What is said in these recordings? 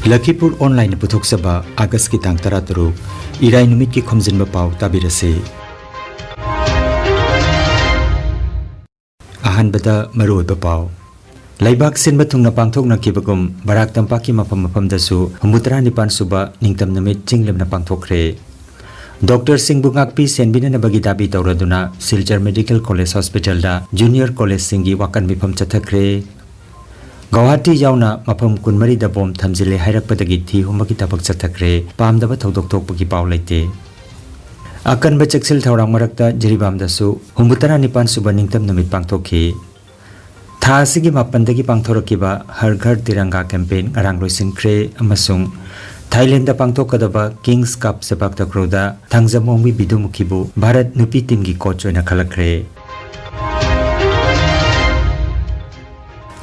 Lakhipur online puthok saba August ki tang tara taruk Irai numit ki Khomjinba Pao tabirase. Ahan bata maroiba pao. Laibak sinba thungna pangthok na kibagum Barak Tampak ki mapam dasu Humbutra nipan suba ningtam namit jinglem na pangthokre. Dr. Singh Bungakpi senbina na bagi dabi tauraduna Silchar Medical College Hospital da Junior College singi wakan mipam chathakre. Guwahati yauna mapam kunmari da bom thamjile hairakpadagi thi humaki tabak chathakre pamdaba thodok thokpagi paw laite. Akan bachaksil thawrang marakta jiribam dasu Humbutra nipan suba ningtam namit pangthokhi. Tha asigi mapandagi pangthorokiba Har Ghar Tiranga campaign arang loisinkhre amasung Thailand da pangthokadaba Kings Cup sepak takraw thangjamongmi bidumukhibu Bharat nupi team gi coach oina khalakre.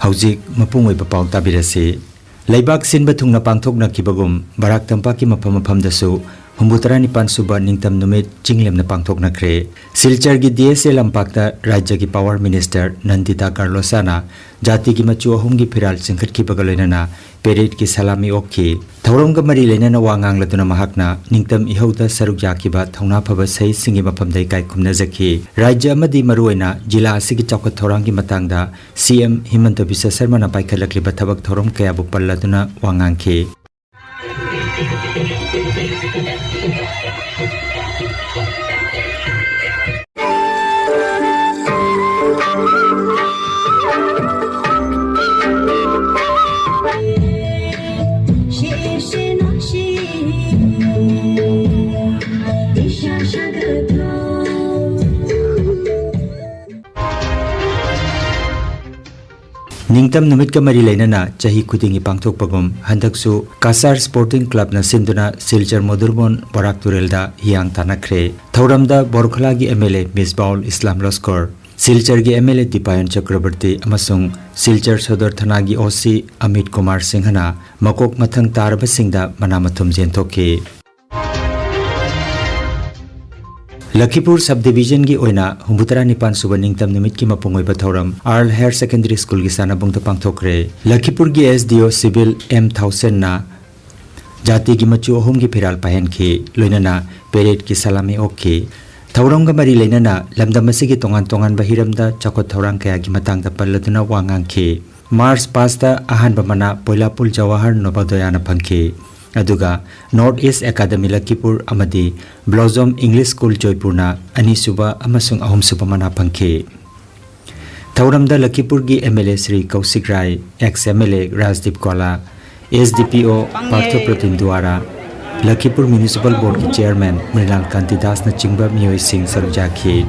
Haujik mapung oiba paw tabirase. Laibak sinba thungna pangthokna kibagum Barak Tampak ki mapam dasu Humbutra nipan suba ningtam numit jinglem na pangthokna kre. Silchar gi DSA lampakta Rajya ki Power Minister Nandita Carlosana jati ki machu ahum gi phiral chingkhat ki bagaloinana parade ki salami okhi. Thawrong ga mari leinana wangang latuna mahakna ningtam ihauda saruk yakiba thongna phaba sei singi mapam dai kai khumna jakhi. Rajya amadi maruoina jila asigi chawkat thorang gi matangda CM Himanta Biswa Sharma na paikhalakliba thabak thorom kaya bu palladuna wangang khi. Ningtam numit ka mari leinana chahi khudingi pangthokpagum handaksu Kasar Sporting Club na sinduna Silchar Modurbon Barak Turelda hiang tanakre. Thauramda Borkhala gi MLA Misbaul Islam Loskor, Silchar gi MLA Dipayan Chakrabarti amasung Silchar Sodar Thana gi OC Amit Kumar Singhana makok mathang tarba singda manamathum jentokhi. Lakhipur subdivision gi oina Humbutra nipan suba ningtam numit ki mapungoi bathauram Earl Higher Secondary School gi sana bungta pangthokre. Lakhipur gi SDO Civil M1000 na jati gi machu ahum gi phiral pahen khi loinana parade ki salami okhi. Thawrong ga mari leinana lamdam asigi tongan bahiramda chakot thawrang kaya gi matangda palladuna wangang khi. Mars pasta ahan bamana Poilapul Jawahar Novodoya na phangkhi. Aduga North East Academy Lakhipur amadi Blossom English School Joypur na anisuba amasung ahum suba mana phangkhi. Thauramda Lakhipur gi MLA Sri Kausik Rai, ex MLA Rajdip Kola, SDPO Partho Pratim Duara, Lakhipur Municipal Board ki Chairman Mrinal Kanti Das na chingba miyoi sing sarujaki.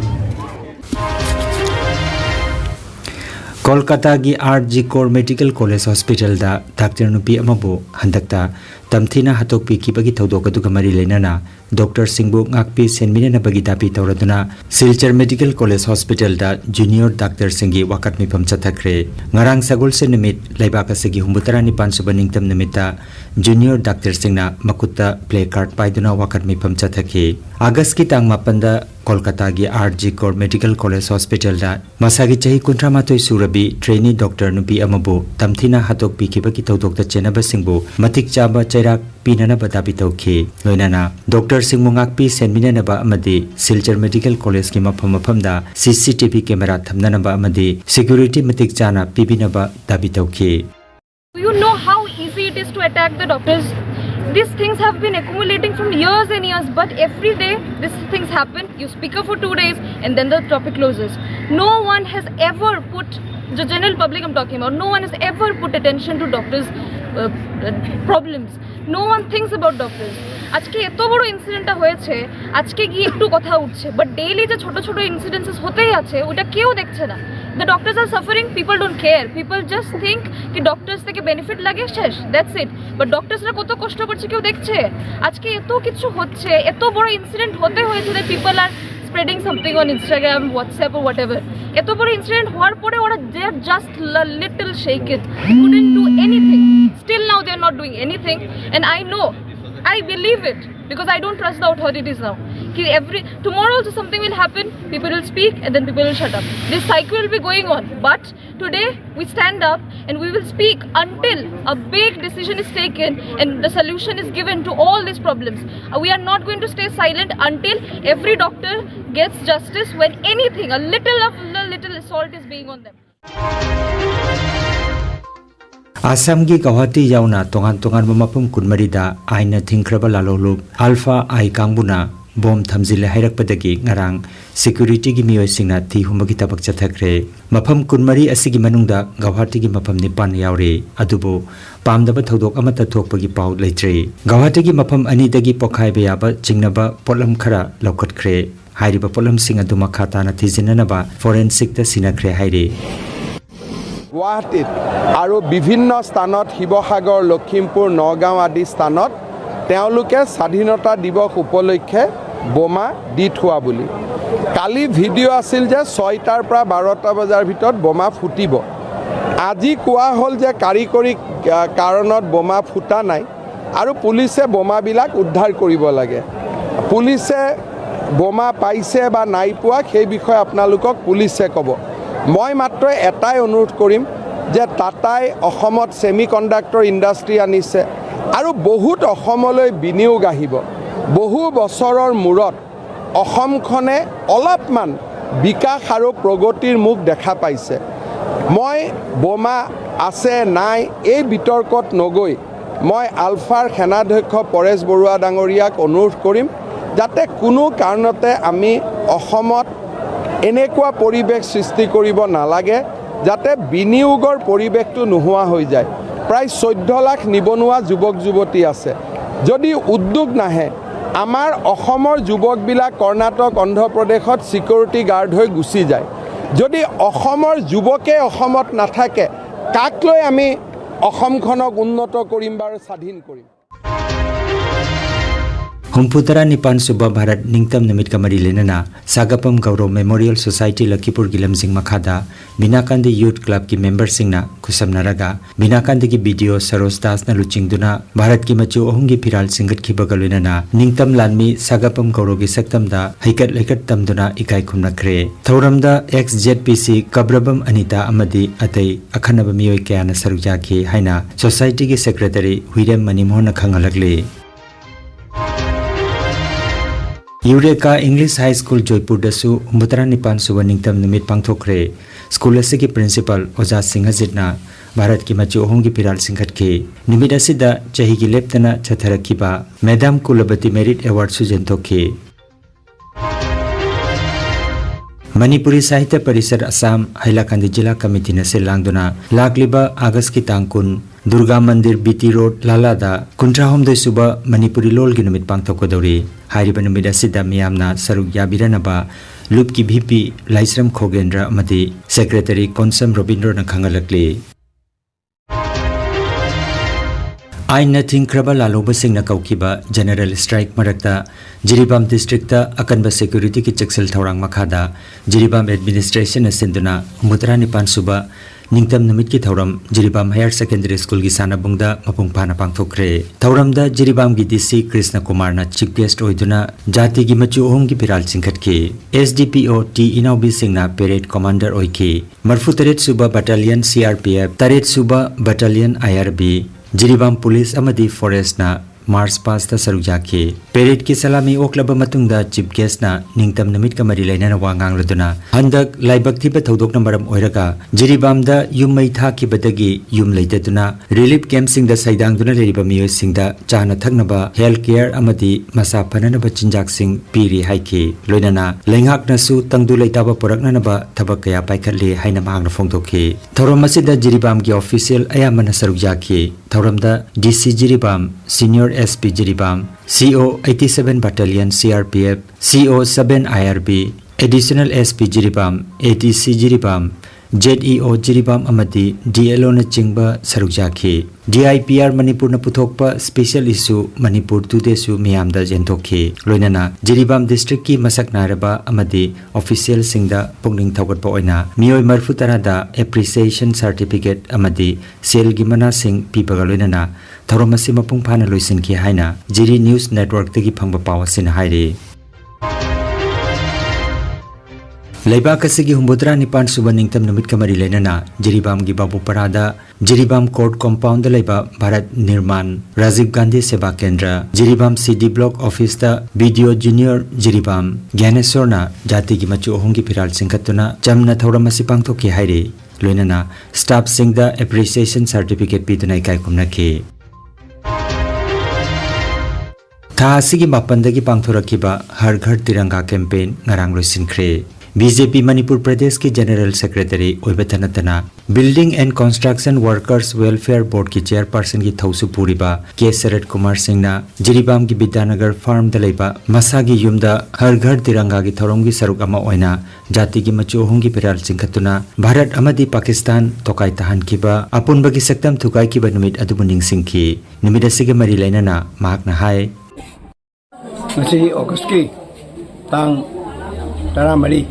Kolkata gi RG Core Medical College Hospital da Dr. Nupi amabu handakta tamthina hatokpi kibagi thodok aduga mari leinana Dr. Singbu ngakpi senmine na bagi dapi tauraduna Silchar Medical College Hospital da Junior Dr. Singi wakat mipam chathakre. Ngarang sagol se nimit laibak asigi Humbutra nipan suba ningtam nimita Junior Dr. Singna makutta play card paiduna wakat mipam chathaki. August ki tang mapanda Kolkata gi RG Core Medical College Hospital da masagi chahi kuntramatoi surabi trainee Dr. Nupi amabu tamthina hatokpi kibagi thodok da chenaba singbu matik chaba chairak pinanaba dabi tawkhi. Loinana Dr. Singh Mungakpi senminanaba amadi Silchar Medical College ki mafam da CCTV camera thamnanaba amadi security matik chana pibinaba dabi tawkhi. You know how easy it is to attack the doctors. These things have been accumulating from years and years, but every day these things happen. You speak up for 2 days and then the topic closes. No one has ever put, the general public I'm talking about, no one has ever put attention to doctors' problems. No one thinks about doctors. আজকে এত বড় ইনসিডেন্টটা হয়েছে আজকে গিয়ে একটু কথা উঠছে but daily যে ছোট ছোট ইনসিডেন্সেস হতেই আছে ওটা কেউ দেখছে না. The doctors are suffering, people don't care. People just think कि doctors থেকে benefit লাগে শেষ, that's it. But doctors রা কত কষ্ট করছে কেউ দেখছে? আজকে এত কিছু হচ্ছে, এত বড় ইনসিডেন্ট হতে হয়েছে that people are spreading something on Instagram, WhatsApp or whatever. এত বড় ইনসিডেন্ট হওয়ার পরে ওরা they are just little shaken. They couldn't do anything. Still now they are not doing anything and I know, I believe it. because I don't trust the authorities now. Tomorrow also something will happen, people will speak and then people will shut up. This cycle will be going on. But today we stand up and we will speak until a big decision is taken and the solution is given to all these problems. We are not going to stay silent until every doctor gets justice when anything, a little assault is being on them. Assam gi Guwahati yauna tongan mapum kunmarida aina thingkraba lalolu Alpha I kangbuna bom thamjile hairakpadagi ngarang security gi miyoi singna thi humagi tabak chathakre mafam kunmari asigi manungda Guwahati gi mafam nipan yaure adubo pamdaba thodok amata thokpagi pau leitre Guwahati gi mafam ani dagi pokhaibe yaba chingnaba potlam khara lokhatkre hairiba potlam sing adu makhata na thijinanaba forensic ta sinakre haire গুৱাহাটীত আৰু বিভিন্ন স্থানত শিৱসাগৰ লখিমপুৰ নগাঁও আদি স্থানত তেওঁলোকে স্বাধীনতা দিৱস উপলক্ষে বোমা দি থোৱা বুলি কালি ভিডিঅ' আছিল যে 6টাৰ পৰা 12টা বজাৰ ভিতৰত বোমা ফুটিব আজি কোৱা হ'ল যে কাৰিকৰী কাৰণত বোমা ফুটা নাই আৰু পুলিচে বোমাবিলাক উদ্ধাৰ কৰিব লাগে পুলিচে বোমা পাইছে বা নাই পোৱা সেই বিষয়ে আপোনালোকক পুলিচে ক'ব মই মাত্ৰ এটাই অনুৰোধ কৰিম যে টাটাই অসমত সেমিকন্ডাক্টৰ ইণ্ডাষ্ট্ৰি আনিছে আৰু বহুত অসমলৈ বিনিয়োগ আহিব বহু বছৰৰ মূৰত অসমখনে অলপমান বিকাশ আৰু প্ৰগতিৰ মুখ দেখা পাইছে মই বোমা আছে নাই এই বিতৰ্কত নগৈ মই আলফাৰ সেনাধ্যক্ষ পৰেশ বৰুৱা ডাঙৰীয়াক অনুৰোধ কৰিম যাতে কোনো কাৰণতে আমি অসমত এনেকুৱা পৰিবেশ সৃষ্টি কৰিব নালাগে যাতে বিনিয়োগৰ পৰিবেশটো নোহোৱা হৈ যায় প্ৰায় 14 লাখ নিবনুৱা যুৱক যুৱতী আছে যদি উদ্যোগ নাহে আমাৰ অসমৰ যুৱকবিলাক কৰ্ণাটক অন্ধ্ৰপ্ৰদেশত সিকিউৰিটি গাৰ্ড হৈ গুচি যায় যদি অসমৰ যুৱকে অসমত নাথাকে কাক লৈ আমি অসমখনক উন্নত কৰিম বা স্বাধীন কৰিম Humputara Nipan Suba Bharat Ningtam Namit Kamari Lenana Sagapam Gaurav Memorial Society Lakhipur Gilamsing Makhada Binakandi Youth Club ki member singna kusam naraga Binakandi ki video Saros Das na luchingduna Bharat ki machu ohungi phiral singat khibagalunana Ningtam Lanmi Sagapam Gaurav gi saktam da haikat tamduna ikai khumnakre Thauramda XZPC Kabrabam Anita amadi atai akhanaba miyoi kyana sarukja ki haina society ki secretary Huirem Manimohna khangalakle Eureka English High School Joypur dasu Humbutara Nipan Suba Ningtam Nimit pangthokre School asigi principal Oja Singh Hazitna Bharat ki machu ohum gi piral singhat ke nimit asida chahi gi leptana chatharakiba Madam Kulabati Merit Award su jentokhe Manipuri Sahitya Parishad Assam Hailakandi Jila Committee na se langduna lakliba August ki tangkun Durga Mandir BT Road Lalada Kuntrahomdoi Suba Manipuri Lol gi numit pangthokodori Hairiba numit asida miyamna saruk yabiranaba Loop ki VP Laisram Khogendra amadi Secretary Konsam Robindro na khangalakle Aina thingkraba laloba singna kaukiba general strike marakta Jiribam district ta akanba security ki chaksel thorang makhada Jiribam administration asinduna Humbutara Nipan Suba Ningtam Namit ki thauram Jiribam Higher Secondary School gi sanabungda mapungphana pangthokre thauramda Jiribam gi DC Krishna Kumar na chief guest oiduna jati gi machu ohum gi piral singkhatke SDPO T Inaubi Singna parade commander oike Marfu Taret Suba Battalion CRPF Taret Suba Battalion IRB Jiribam Police amadi Forest na Mars Pass ta sarukja ke parade ki salami oklaba matungda chief guest na Ningtam Namit kamari lainana wangang laduna handak laibak thiba thodok nambaram oiraga Jiribam da yum mai tha ki badagi yum leidaduna relief camp sing da saidang duna leriba miyoi sing da chana thagnaba health care amadi masa phanana ba chinjak sing piri haike loinana lenghak na su tangdu leitaba porakna na ba thabak kaya paikhatle haina mahangna phongtokhe thorom asida Jiribam ki official ayamana sarukja ke thoram da DC Jiribam senior SP Jiribam CO 87 Battalion CRPF CO 7 IRB Additional SP Jiribam ATC Jiribam ZEO Jiribam Amadi DLO na chingba sarukjaki DIPR Manipur na puthokpa special issue Manipur Today su miyamda jentokhi loinana Jiribam district ki masak naraba amadi official singda pungning thawgatpa oina miyoi marfu tarada appreciation certificate amadi sel gi mana sing pipaga loinana thauromasi mapung phana loisin ki haina Jiri News Network tegi phangba pawasin haire Leibak asigi humbudra nipan suba ningtam numit kamari lenana Jiribam gi babu parada Jiribam Court Compound da leiba Bharat Nirman Rajiv Gandhi Seva Kendra Jiribam CD Block Office da Video Junior Jiribam Gyanesorna jati gi machu ohungi piral singkatuna chamna thauramasi pangthoki haire loinana staff singda appreciation certificate pidunai kai kumnaki Tha asigi mapandagi pangthorakiba Har Ghar Tiranga campaign ngarang loisinkhre BJP Manipur Pradesh ki General Secretary Oibathanatana Building and Construction Workers Welfare Board ki Chairperson ki Thausu Puriba K. Sarat Kumar Singh na Jiribam ki Vidyanagar Farm da leiba Masagi Yumda Har Ghar Tiranga ki Thorong ki saruk ama oina jati ki machu ohung ki piral singkhatuna Bharat amadi Pakistan tokai tahan kiba apunba ki saktam thukai kiba numit adu buning singki numit asige mari lainana mahak na hai ngasi August ki tang taramari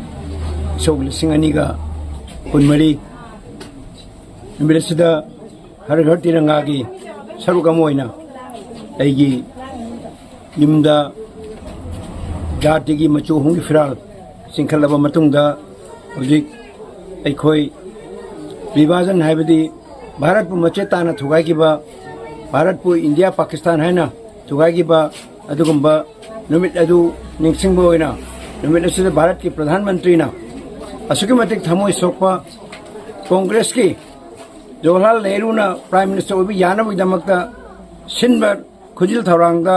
Sok lising aniga punmari Nibilasida Har Ghar Tiranga ki sarukamoina aigi yumda jati gi machu hungi firal singkhalaba matungda hojik aikoi vibajan haibadi Bharat pu mache tana thugai ki ba Bharat pu India Pakistan haina thugai ki ba adugumba numit adu ningsingbo oina numit asida Bharat ki Pradhan Mantri na असुकी मतिक थमोई सोकपा Congress की जवाहरलाल नेहरू ना prime minister ओबी यानब दमकता सिनबर खुजिल थौरांगदा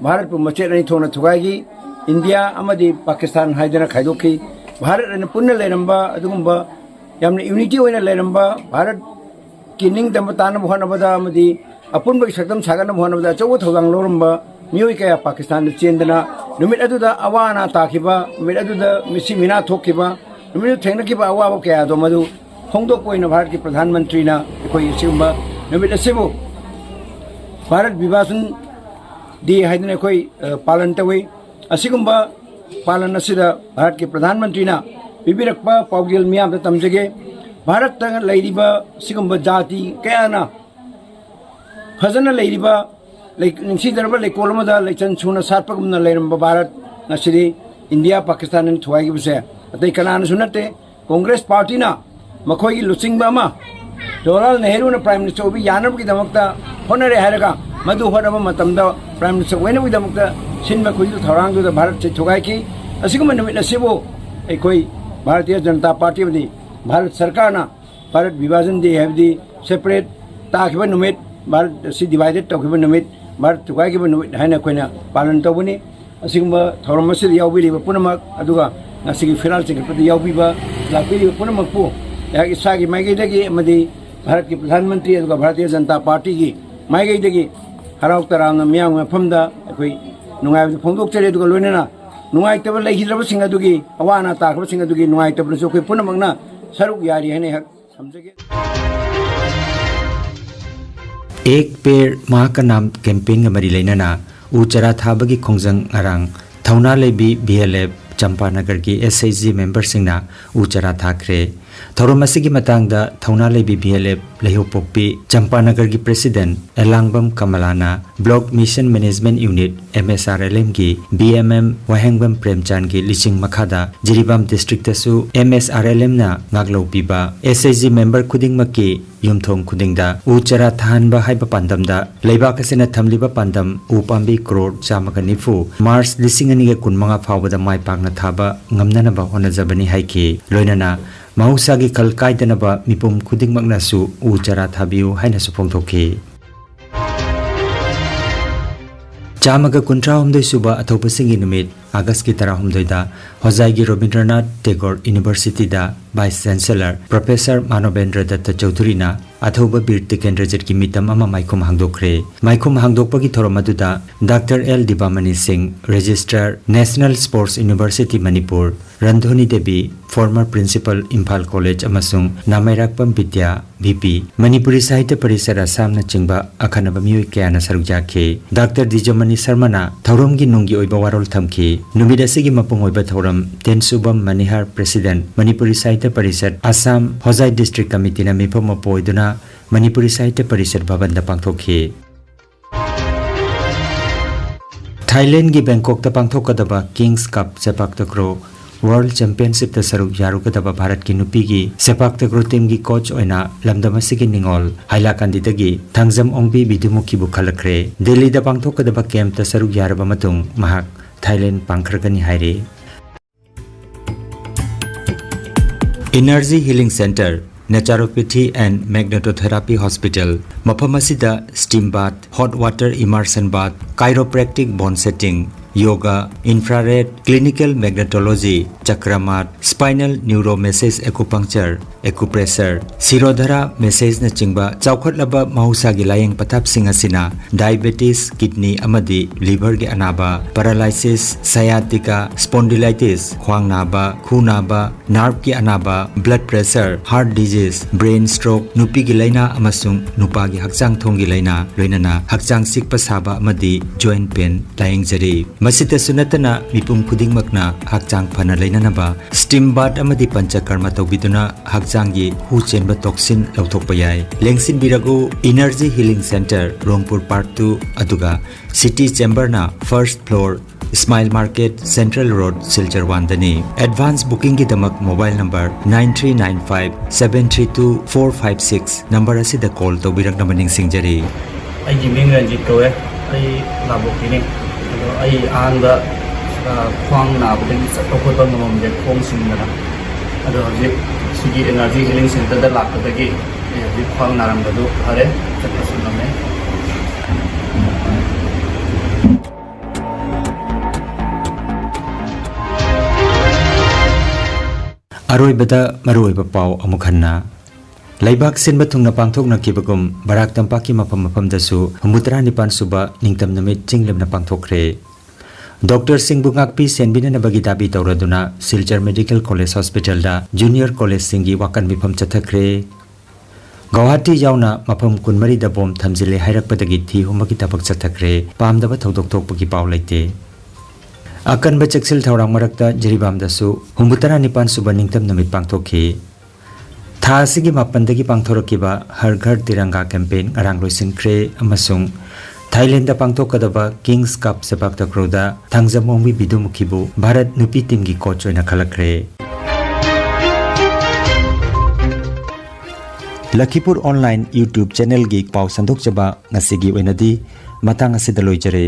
भारत पु मचे runny थोना थुगागी India अमदी Pakistan हाइदना खाइदोकी Bharat ने पुण्य लेरंबा अदुगुंबा यामने unity ओइना लेरंबा Bharat की निंग दम तान बहनबदा अमदी अपुनबा सकदम सागन बहनबदा चौ थौरांग लोरंबा मियोई कया पाकिस्तान चेंदना नुमित अदुदा अवाना ताखिबा मित अदुदा मिसी मिना थोकिबा नुमित थेंगना किबा अवाब कया दो मधु होंगदोक कोइना भारत की प्रधानमंत्री ना कोई सिगुंबा नुमित असिबु भारत विभाजन दी हाइदने कोई पालन तवे असिगुंबा पालन असिदा भारत के प्रधानमंत्री ना बिबिरकपा पाउगिल मियाम तमजगे भारत तंग लैरिबा सिगुंबा जाति कयाना फजना लैरिबा निंसी दरबा लेकोलमदा लेचन सुना सातपगुमना लेरंबा भारत नसिदी इंडिया पाकिस्तान ने थुआगी बसे अतै कनान सुनते कांग्रेस पार्टी ना मखोई लुचिंगबा मा जवाहरलाल नेहरू ना प्राइम मिनिस्टर ओबी यानब की दमकता होनरे हायरगा मधु होनबा मतमदा प्राइम मिनिस्टर वेन की दमकता सिनबा खुजिल थौरांग दो भारत से थुगाई की असिगुम नमित असिबो कोई भारतीय जनता पार्टी बदी भारत सरकार ना भारत विभाजन दी हैबदी सेपरेट ताखिबा नुमित भारत से डिवाइडेड तौखिबा नुमित भारत थुगाई की नुमित हायना कोइना पालन तौबनी असिगुम थौरम से यावबिलिबा पुनमक अदुगा ngasigi final secretary yaubiba lakpiri punampu ya isagi maigai dagi amadi bharat ki pradhan mantri aduga bharatiya janata party gi maigai dagi harau taram miyang mafamda akoi nungai phongdok chere aduga loinena nungai tabal lehidraba singa dugi awana takba singa dugi nungai tabal so koi punamagna saruk yari hene hak samjage एक पेड़ माह का नाम campaign मरी लेना उचरा थाबगी खोंजंग Arang थौना लेबी BLF Champanagar की SHG member सिंगना उचरा थाखरे थौरमसी की मतंगदा थौना लेबी BLF लेहोपोपी चंपानगर की president Elangbam Kamlana block mission management unit MSRLM की BMM वहेंगबम प्रेमचांद की लिचिंग मखादा जिरीबाम डिस्ट्रिक्ट तसु MSRLM ना नागलो पीबा SHG मेंबर खुदिंग मकी युमथोंग खुदिंगदा उचरा थानबा हाइबा पांदमदा लेबाक सेना थमलिबा पांदम उपांबी करोड़ चामका निफु मार्च लिसिंग अनिगे कुनमंगा फावदा माइ पाकना थाबा ngamnanaba honajabani haiki loinana mahusagi kalkaidanaba mipum khudingmaknasu uchara thabiu haina su phongthoki chamaga kuntra humdoi suba athopasingi numit August ki tarahumdoida Hozai gi Rabindranath Tagore University da Vice Chancellor Professor Manobendra Datta Chaudhuri na Athoba Bir Tikendra ki mitam ama maikum hangdokre maikum hangdokpagi thoromaduda Dr. L Dibamani Singh Registrar National Sports University Manipur Randhoni Devi former Principal Imphal College amasung Namairakpam Vidya VP Manipuri Sahitya Parishad Assam na chingba akhanaba mioi kayana sarukjake Dr. Dijamani Sharma na thoromgi nunggi oiba warol thamki numida sigi mapung oiba thoram Tensubam Manihar President Manipuri Sahitya Parishad Assam Hozai District Committee na mipom apoiduna Manipuri Sahitya Parishad Bhavan da pangthokhi Thailand gi Bangkok ta pangthokadaba Kings Cup sepak takraw World Championship ta saruk yarukadaba Bharat ki nupi gi sepak takraw team gi coach oina lamdam asigi ningol Hailakandi dagi thangjam ongbi bidumukhi bu khalakre Delhi da pangthokadaba camp ta saruk yaraba matung mahak Thailand pangkhragani haire Energy Healing Center Naturopathy and Magnetotherapy Hospital Mapamasida Steam Bath Hot Water Immersion Bath Chiropractic Bone Setting Yoga Infrared Clinical Magnetology Chakramat Spinal Neuro Massage Acupuncture Acupressure Sirodhara Massage na chingba chawkhatlaba mahusa gi layeng pathap sing asina diabetes kidney amadi liver gi anaba paralysis sciatica spondylitis khwang naba khu naba nerve gi anaba blood pressure heart disease brain stroke nupi gi laina amasung nupa gi hakchang thong gi laina loinana hakchang sikpa saba amadi joint pain layeng jari masita sunatana mipum khudingmakna hakchang phana lainanaba steam bath amadi panchakarma tawbiduna hakchangi hu chenba toxin lauthokpa yai lengsin biragu Energy Healing Center Rongpur Part 2 aduga City Chamber na first floor Smile Market Central Road Silchar 1 dani advance booking gi damak mobile number 9395732456 number asida call tawbirak namaning singjari ai jiming ranjit ko ai labokini ai anda khwang na buding sa to ko ton mom je khong sing na ado je sigi Energy Healing Center da lakadagi bi khwang naram da do hare chakasun na me Aroibada maroiba pau amukhanna Laibak sinba thungna pangthokna kibagum Barak Tampak ki mapam dasu Humbutra nipan suba ningtam namit chinglemna pangthokre Dr. Singh Bungakpi senbina na bagi dabi tawraduna Silchar Medical College Hospital da Junior College singi wakan mifam chathakre Guwahati yauna mapam kunmari da bom thamjile hairakpadagi thi humaki tabak chathakre pamdaba thodok thokpagi paw laite Akan ba cheksil thawrang marakta jiribam dasu Humbutara nipan suba ningtam namit pangthokhi Tha asigi mapandagi pangthorokiba Har Ghar Tiranga campaign arang loisinkhre amasung Thailand da pangthokadaba Kings Cup sepak takraw da thangjamongbi bidumukhibu Bharat nupi team gi coach oina khalakre Lakhipuronline YouTube channel gi paw sandok chaba ngasigi oinadi matang asida loijare